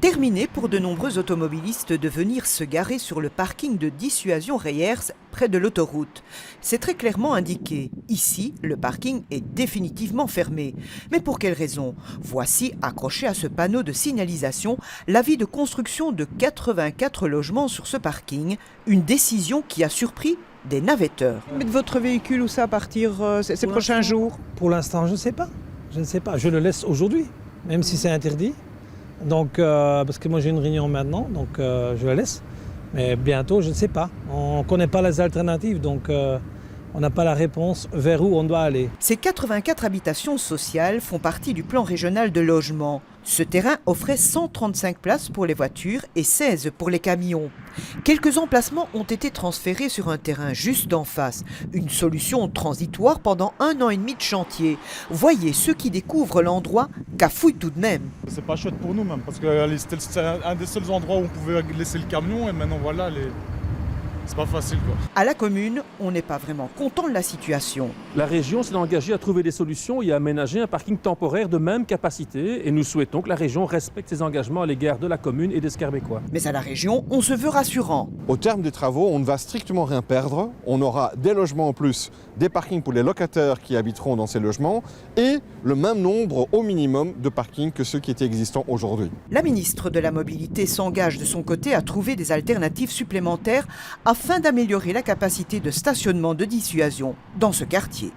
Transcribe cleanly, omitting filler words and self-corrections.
Terminé pour de nombreux automobilistes de venir se garer sur le parking de Dissuasion Reyers près de l'autoroute. C'est très clairement indiqué. Ici, le parking est définitivement fermé. Mais pour quelle raison? Voici, accroché à ce panneau de signalisation, l'avis de construction de 84 logements sur ce parking. Une décision qui a surpris des navetteurs. Mettre votre véhicule où ça à partir ces prochains jours? Pour l'instant, je ne sais pas. Je ne sais pas. Je le laisse aujourd'hui, même si c'est interdit. Donc, parce que moi j'ai une réunion maintenant, donc je la laisse. Mais bientôt, je ne sais pas. On ne connaît pas les alternatives, donc on n'a pas la réponse vers où on doit aller. Ces 84 habitations sociales font partie du plan régional de logement. Ce terrain offrait 135 places pour les voitures et 16 pour les camions. Quelques emplacements ont été transférés sur un terrain juste d'en face. Une solution transitoire pendant 1 an et demi de chantier. Voyez ceux qui découvrent l'endroit cafouillent tout de même. C'est pas chouette pour nous même, parce que c'était un des seuls endroits où on pouvait laisser le camion et maintenant voilà, c'est pas facile quoi. À la commune, on n'est pas vraiment content de la situation. La région s'est engagée à trouver des solutions et à aménager un parking temporaire de même capacité et nous souhaitons que la région respecte ses engagements à l'égard de la commune et des Scarbecois. Mais à la région, on se veut rassurant. Au terme des travaux, on ne va strictement rien perdre. On aura des logements en plus, des parkings pour les locataires qui habiteront dans ces logements et le même nombre au minimum de parkings que ceux qui étaient existants aujourd'hui. La ministre de la Mobilité s'engage de son côté à trouver des alternatives supplémentaires afin d'améliorer la capacité de stationnement de Dissuasion dans ce quartier.